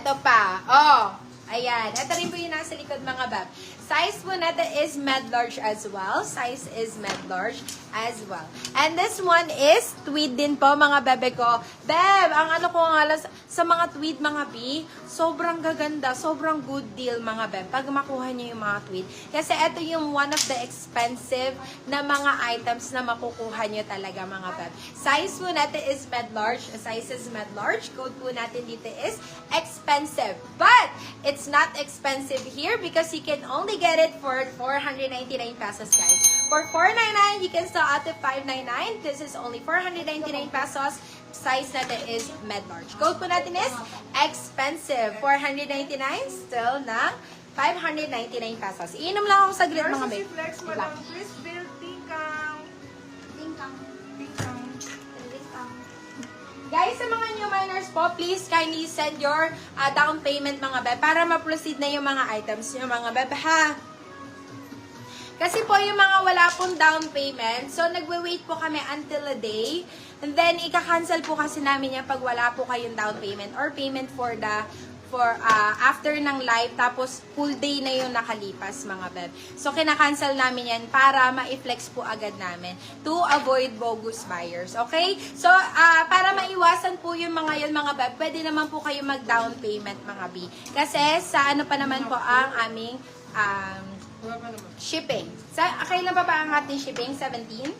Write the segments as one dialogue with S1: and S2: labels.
S1: Ito pa. Oh, ayan. Ito rin po yung nasa likod mga bab. Size po natin is med large as well. Size is med large as well. And this one is tweed din po mga bebe ko. Beb, ang ano ko nga lang sa mga tweed mga B, sobrang gaganda, sobrang good deal mga beb. Pag makuha niyo yung mga tweed. Kasi ito yung one of the expensive na mga items na makukuha niyo talaga mga beb. Size po natin is med large. Size is med large. Code po natin dito is expensive. But, it's not expensive here because you can only get it for 499 pesos, guys. For 499, you can sell out to 599. This is only 499 pesos. Size natin is med large. Code po natin is expensive. 499, still na 599 pesos. Iinom lang ako saglit mga babe.
S2: Flex, Madam Crisville, Tingkang.
S1: Guys, sa mga new miners po, please kindly send your down payment mga beb para ma-proceed na yung mga items nyo mga beb ha. Kasi po yung mga wala pong down payment, so nagwe-wait po kami until a day. And then, ika-cancel po kasi namin yan pag wala po kayong down payment or payment for after ng live, tapos full day na yung nakalipas mga beb. So, kina-cancel namin yan para ma-flex po agad namin to avoid bogus buyers. Okay? So, para maiwasan po yung mga yun mga beb, pwede naman po kayo mag-down payment mga B. Kasi sa ano pa naman po ang aming shipping. Kailan pa ba ang ating shipping? 17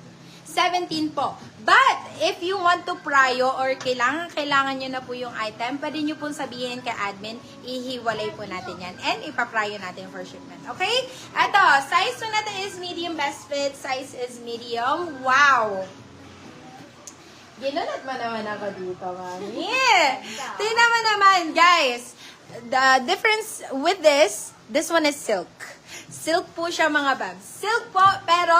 S1: po. But, if you want to pryo or kailangan nyo na po yung item, pwede nyo pong sabihin kay admin, ihiwalay po natin yan and ipapryo natin for shipment. Okay? Ito, size po natin is medium best fit. Size is medium. Wow! Ginunat mo naman ako dito, mami. Tingnan mo naman, guys. The difference with this one is silk. Silk po siya, mga babs. Silk po, pero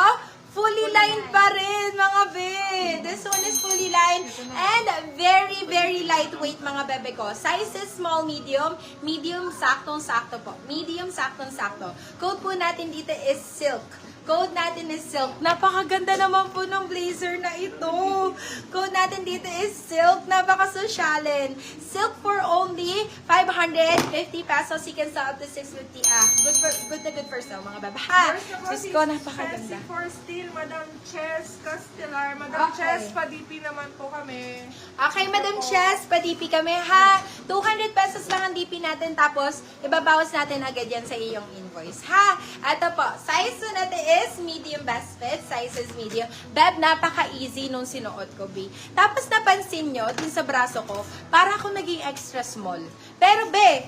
S1: fully lined pa rin, mga babe. This one is fully lined and very, very lightweight, mga bebe ko. Size is small, medium. Medium, saktong-sakto po. Medium, saktong-sakto. Code po natin dito is silk. Code natin is silk. Napakaganda naman po ng blazer na ito. Code natin dito is silk. Napakasosyalin. Silk for only 550 pesos. You can sell up to 650. Good for sale, mga baba. Ha! Diyos ko, napakaganda.
S2: For steel, Madam Chess Castellar. Madam Chess, padipi naman po kami.
S1: Okay, Madam Chess, pa-DP kami, ha? 200 pesos lang ang DP natin, tapos ibabawas natin agad yan sa iyong invoice, ha? Ito po, size natin is medium best fit, size is medium. Beb, napaka-easy nung sinuot ko, B. Tapos napansin nyo, din sa braso ko, para ako naging extra small. Pero, be,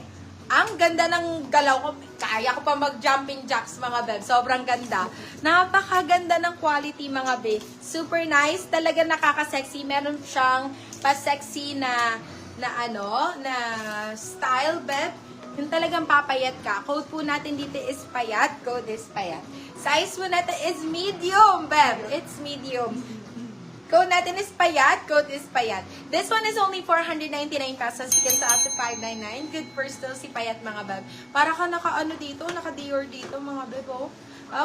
S1: ang ganda ng galaw ko. Kaya ko pa mag-jumping jacks, mga beb. Sobrang ganda. Napakaganda ng quality, mga beb. Super nice. Talaga nakaka-sexy. Meron siyang pa-sexy na style, beb. Yung talagang papayat ka. Code po natin dito is payat. Code is payat. Size po natin is medium, beb. It's medium. Code natin is payat. Code is payat. This one is only 499 pesos. You can sell up to 599. Good for still si payat, mga beb. Para ka naka-ano dito, naka-Dior dito, mga beb, oh.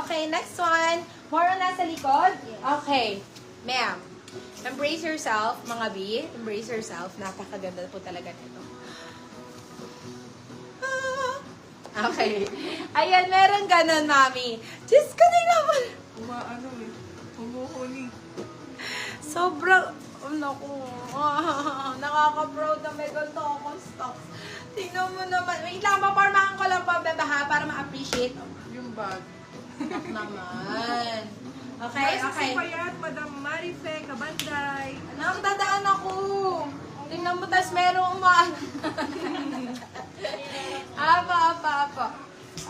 S1: Okay, next one. More on nasa likod. Okay. Ma'am, embrace yourself, mga B. Embrace yourself. Napakaganda po talaga nito. Okay. Ayan, meron ganun, mami. Diyos ko din naman.
S2: Humuhuli.
S1: Sobrang, naku, nakaka-proud na may ganito akong stocks. Tingnan mo naman. Wait lang, mapormahan ko lang po, beba, ha, para ma-appreciate.
S2: Yung bag.
S1: Stock naman. Okay, okay.
S2: Si Payat, Madam Marife, Kabanday.
S1: Nakadadaan ako. Tingnan mo, tas merong umaan. Apa.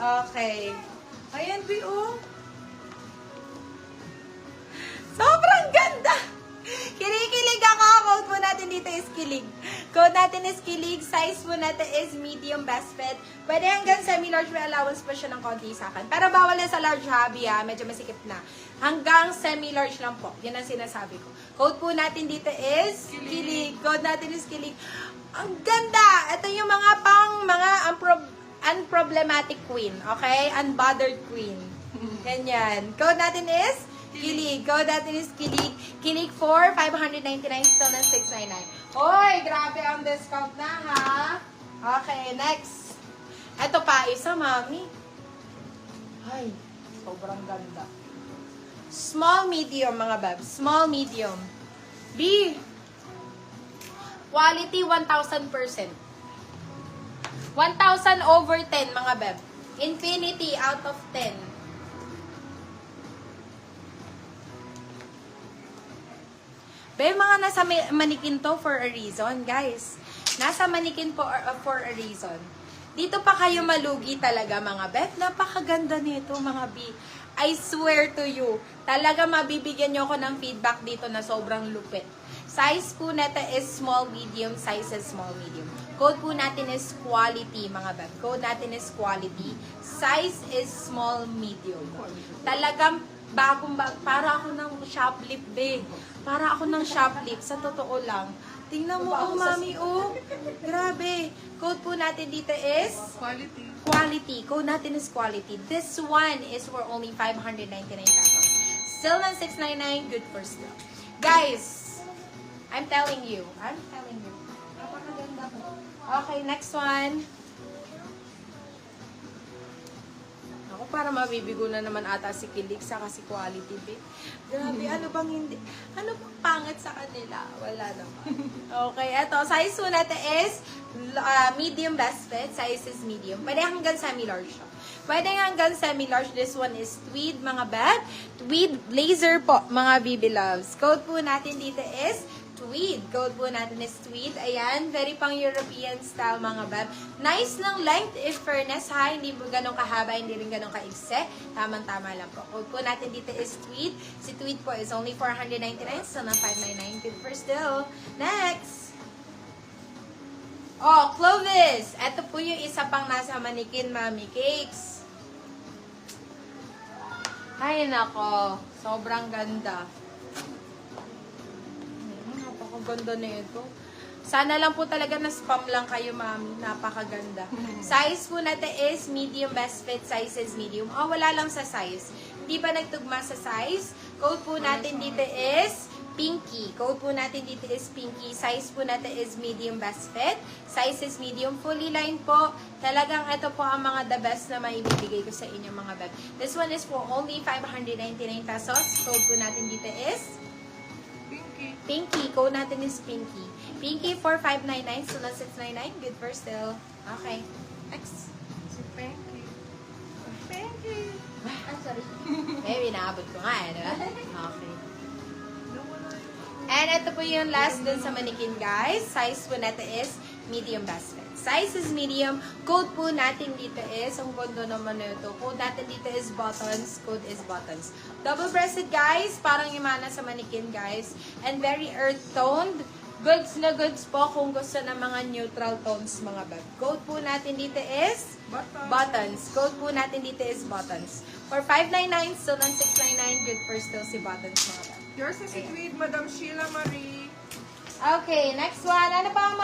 S1: Okay. Ayan, B.O. Sobrang ganda! Kinikilig ako. Code po natin dito is kilig. Code natin is kilig. Size po natin is medium best fit. Pwede hanggang semi-large. May allowance pa siya ng konti sa akin. Pero bawal na sa large, hobby, ha. Medyo masikip na. Hanggang semi-large lang po. Yan ang sinasabi ko. Code po natin dito is kilig. Code natin is kilig. Ang ganda! Ito yung mga unproblematic queen. Okay? Unbothered queen. Ganyan. Code natin is kilig. Code natin is kilig. Kilig for 599 still na 699. Hoy, grabe ang discount na, ha? Okay, next. Ito pa, isa, mami. Ay, sobrang ganda. Small, medium, mga babs. Small, medium. B. Quality, 1,000%. 1,000 over 10, mga beb. Infinity out of 10. Be, mga nasa manikin to for a reason, guys. Nasa manikin po for a reason. Dito pa kayo malugi talaga, mga beb. Napakaganda nito, mga B. I swear to you, talaga mabibigyan nyo ako ng feedback dito na sobrang lupit. Size po nito is small, medium. Size is small, medium. Code po natin is quality, mga beb. Code natin is quality. Size is small, medium. Talagang bagong para ako ng shoplift, be. Para ako ng shoplift, sa totoo lang. Tingnan mo, oh, mami, oh. Grabe. Code po natin dito is
S2: Quality.
S1: quality. Code natin is quality. This one is for only 599 pesos. Still man 699, good for still. Guys, I'm telling you. Napakaganda po. Okay, next one. Ako, para mabibigo na naman ata si Kilig sa kasi quality bit. Grabe, ano bang hindi? Ano bang pangit sa kanila? Wala naman. Okay, eto. Size po natin is medium best fit. Size is medium. Pwede hanggang semi-large siya. Pwede hanggang semi-large. This one is tweed, mga bag. Tweed blazer po, mga BB loves. Code po natin dito is tweed. Code po natin is tweed. Ayan, very pang European style, mga bab. Nice lang length, if fairness ha. Hindi po ganun kahaba, hindi rin ganun kaigse. Tamang-tama lang po. Code po natin dito is tweed. Si tweed po is only 499, so na 599. Good for still. Next! Oh, Clovis! Ito po yung isa pang nasa manikin, Mami Cakes. Ay, nako. Sobrang ganda. Napakaganda na ito. Sana lang po talaga na spam lang kayo, mami. Napakaganda. Size po natin is medium best fit. Size is medium. Oh, wala lang sa size. Hindi pa nagtugma sa size. Code po natin dito is pinky. Code po natin dito is pinky. Size po natin is medium best fit. Size is medium. Fully lined po. Talagang ito po ang mga the best na maibibigay ko sa inyo, mga beb. This one is for only 599 pesos. Code po natin dito is Pinky. Code natin is Pinky. Pinky for 599. So, na 699. Good for still. Okay. Next.
S2: Si Pinky. Pinky.
S1: Ah, sorry. Eh, inaabot ko nga, eh, diba? Okay. And ito po yung last dun sa manikin, guys. Size po natin is medium best fit. Size is medium. Code po natin dito is, ang gondo naman na ito. Code natin dito is buttons. Code is buttons. Double-breasted, guys. Parang yung mana sa manikin, guys. And very earth-toned. Goods na goods po kung gusto ng mga neutral tones, mga bag. Code po natin dito is buttons. Code po natin dito is buttons. For 599, still ng 699, good for still si buttons, mga bag.
S2: Yours is si tweed, Madam Sheila Marie.
S1: Okay, next one. Ano pa ang